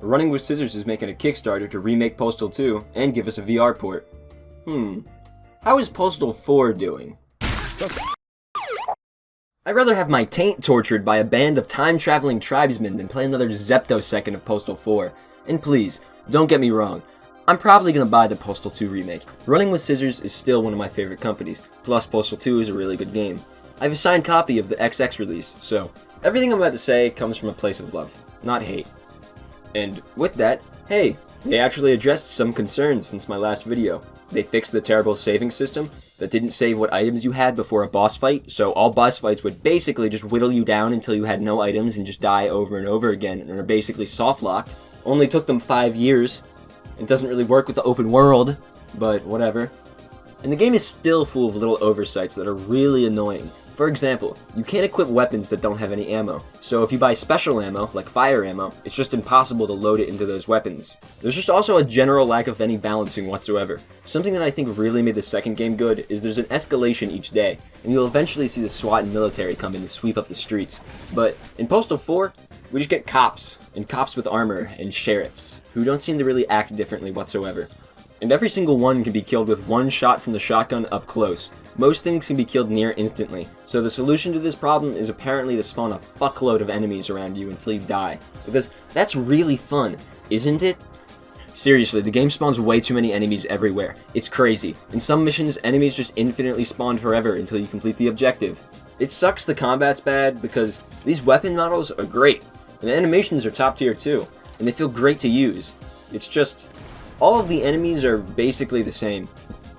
Running with Scissors is making a Kickstarter to remake Postal 2 and give us a VR port. How is Postal 4 doing? I'd rather have my taint tortured by a band of time-traveling tribesmen than play another zeptosecond of Postal 4. And please, don't get me wrong, I'm probably gonna buy the Postal 2 remake. Running with Scissors is still one of my favorite companies, plus Postal 2 is a really good game. I have a signed copy of the XX release, so everything I'm about to say comes from a place of love, not hate. And with that, hey, they actually addressed some concerns since my last video. They fixed the terrible saving system that didn't save what items you had before a boss fight, so all boss fights would basically just whittle you down until you had no items and just die over and over again and are basically soft-locked. Only took them 5 years. It doesn't really work with the open world, but whatever. And the game is still full of little oversights that are really annoying. For example, you can't equip weapons that don't have any ammo, so if you buy special ammo, like fire ammo, it's just impossible to load it into those weapons. There's just also a general lack of any balancing whatsoever. Something that I think really made the second game good is there's an escalation each day, and you'll eventually see the SWAT and military come in and sweep up the streets. But in Postal 4, we just get cops, and cops with armor, and sheriffs, who don't seem to really act differently whatsoever. And every single one can be killed with one shot from the shotgun up close. Most things can be killed near instantly, so the solution to this problem is apparently to spawn a fuckload of enemies around you until you die. Because that's really fun, isn't it? Seriously, the game spawns way too many enemies everywhere. It's crazy. In some missions, enemies just infinitely spawn forever until you complete the objective. It sucks the combat's bad because these weapon models are great, and the animations are top tier too, and they feel great to use. It's just, all of the enemies are basically the same.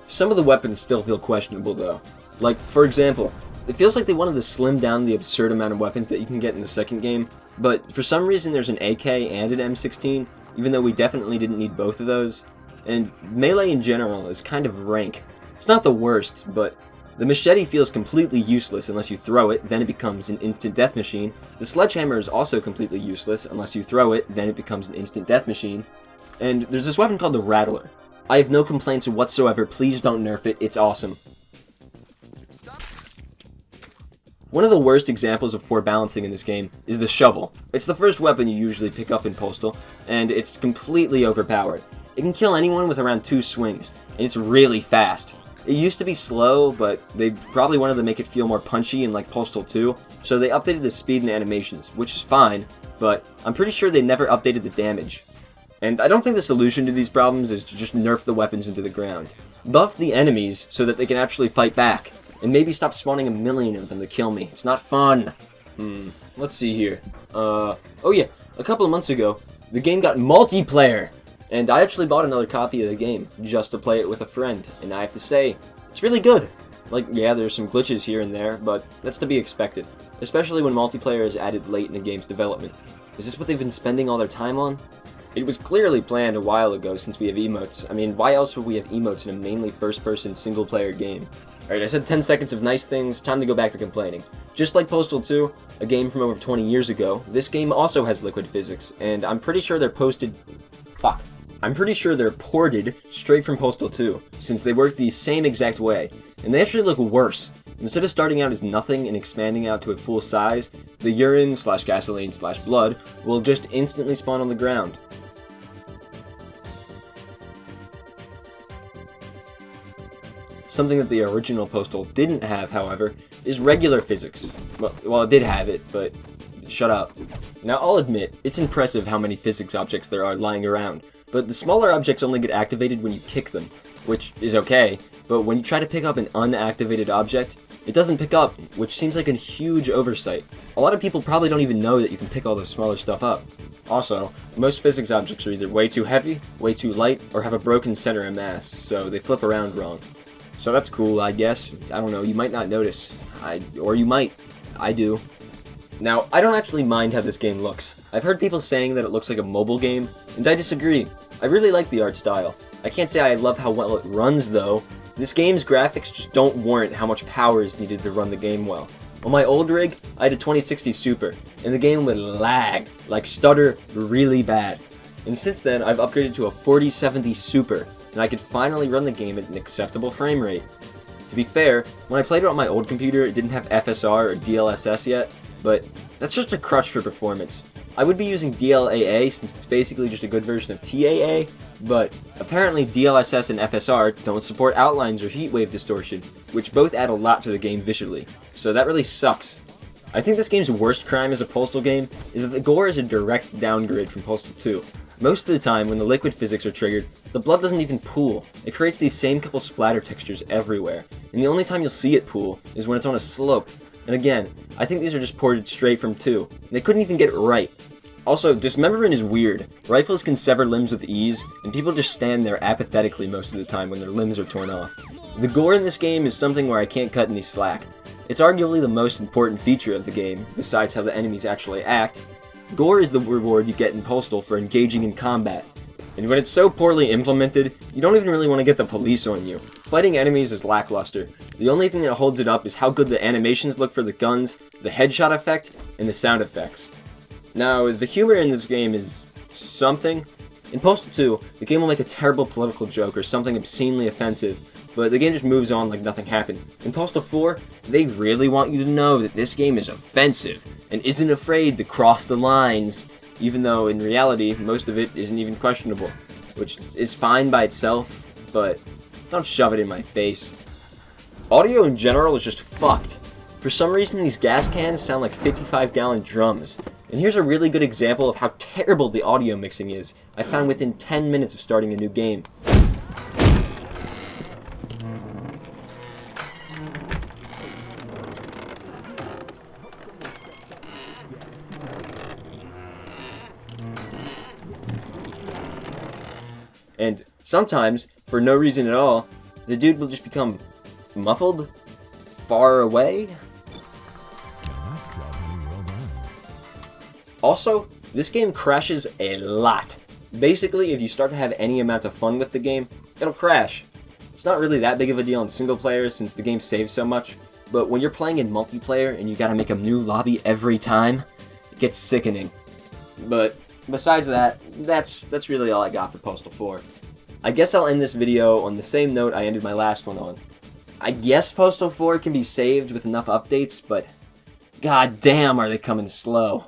Some of the weapons still feel questionable though. Like, for example, it feels like they wanted to slim down the absurd amount of weapons that you can get in the second game, but for some reason there's an AK and an M16, even though we definitely didn't need both of those. And melee in general is kind of rank. It's not the worst, but the machete feels completely useless unless you throw it, then it becomes an instant death machine. The sledgehammer is also completely useless unless you throw it, then it becomes an instant death machine. And there's this weapon called the Rattler. I have no complaints whatsoever, please don't nerf it, it's awesome. One of the worst examples of poor balancing in this game is the shovel. It's the first weapon you usually pick up in Postal, and it's completely overpowered. It can kill anyone with around 2 swings, and it's really fast. It used to be slow, but they probably wanted to make it feel more punchy and like Postal 2, so they updated the speed and animations, which is fine, but I'm pretty sure they never updated the damage. And I don't think the solution to these problems is to just nerf the weapons into the ground. Buff the enemies so that they can actually fight back, and maybe stop spawning a million of them to kill me. It's not fun. Let's see here. Oh yeah, a couple of months ago, the game got multiplayer, and I actually bought another copy of the game just to play it with a friend, and I have to say, it's really good. Like, yeah, there's some glitches here and there, but that's to be expected, especially when multiplayer is added late in a game's development. Is this what they've been spending all their time on? It was clearly planned a while ago since we have emotes. I mean, why else would we have emotes in a mainly first-person single-player game? Alright, I said 10 seconds of nice things, time to go back to complaining. Just like Postal 2, a game from over 20 years ago, this game also has liquid physics, and I'm pretty sure they're ported straight from Postal 2, since they work the same exact way, and they actually look worse. Instead of starting out as nothing and expanding out to a full size, the urine/gasoline/blood will just instantly spawn on the ground. Something that the original Postal didn't have, however, is regular physics. Well, it did have it, but shut up. Now, I'll admit, it's impressive how many physics objects there are lying around, but the smaller objects only get activated when you kick them, which is okay, but when you try to pick up an unactivated object, it doesn't pick up, which seems like a huge oversight. A lot of people probably don't even know that you can pick all this smaller stuff up. Also, most physics objects are either way too heavy, way too light, or have a broken center of mass, so they flip around wrong. So that's cool, I guess. I don't know, you might not notice. Or you might. I do. Now, I don't actually mind how this game looks. I've heard people saying that it looks like a mobile game, and I disagree. I really like the art style. I can't say I love how well it runs, though. This game's graphics just don't warrant how much power is needed to run the game well. On my old rig, I had a 2060 Super, and the game would lag, like stutter really bad. And since then, I've upgraded to a 4070 Super, and I could finally run the game at an acceptable frame rate. To be fair, when I played it on my old computer, it didn't have FSR or DLSS yet, but that's just a crutch for performance. I would be using DLAA since it's basically just a good version of TAA, but apparently DLSS and FSR don't support outlines or heat wave distortion, which both add a lot to the game visually, so that really sucks. I think this game's worst crime as a Postal game is that the gore is a direct downgrade from Postal 2. Most of the time, when the liquid physics are triggered, the blood doesn't even pool. It creates these same couple splatter textures everywhere, and the only time you'll see it pool is when it's on a slope. And again, I think these are just ported straight from 2, and they couldn't even get it right. Also, dismemberment is weird. Rifles can sever limbs with ease, and people just stand there apathetically most of the time when their limbs are torn off. The gore in this game is something where I can't cut any slack. It's arguably the most important feature of the game, besides how the enemies actually act. Gore is the reward you get in Postal for engaging in combat, and when it's so poorly implemented, you don't even really want to get the police on you. Fighting enemies is lackluster. The only thing that holds it up is how good the animations look for the guns, the headshot effect, and the sound effects. Now, the humor in this game is something. In Postal 2, the game will make a terrible political joke or something obscenely offensive, but the game just moves on like nothing happened. In Postal 4, they really want you to know that this game is offensive and isn't afraid to cross the lines, even though in reality, most of it isn't even questionable, which is fine by itself, but don't shove it in my face. Audio in general is just fucked. For some reason, these gas cans sound like 55-gallon drums. And here's a really good example of how terrible the audio mixing is, I found within 10 minutes of starting a new game. And sometimes, for no reason at all, the dude will just become muffled, far away. Also, this game crashes a lot. Basically, if you start to have any amount of fun with the game, it'll crash. It's not really that big of a deal in single player since the game saves so much, but when you're playing in multiplayer and you gotta make a new lobby every time, it gets sickening. But besides that, that's really all I got for Postal 4. I guess I'll end this video on the same note I ended my last one on. I guess Postal 4 can be saved with enough updates, but god damn are they coming slow.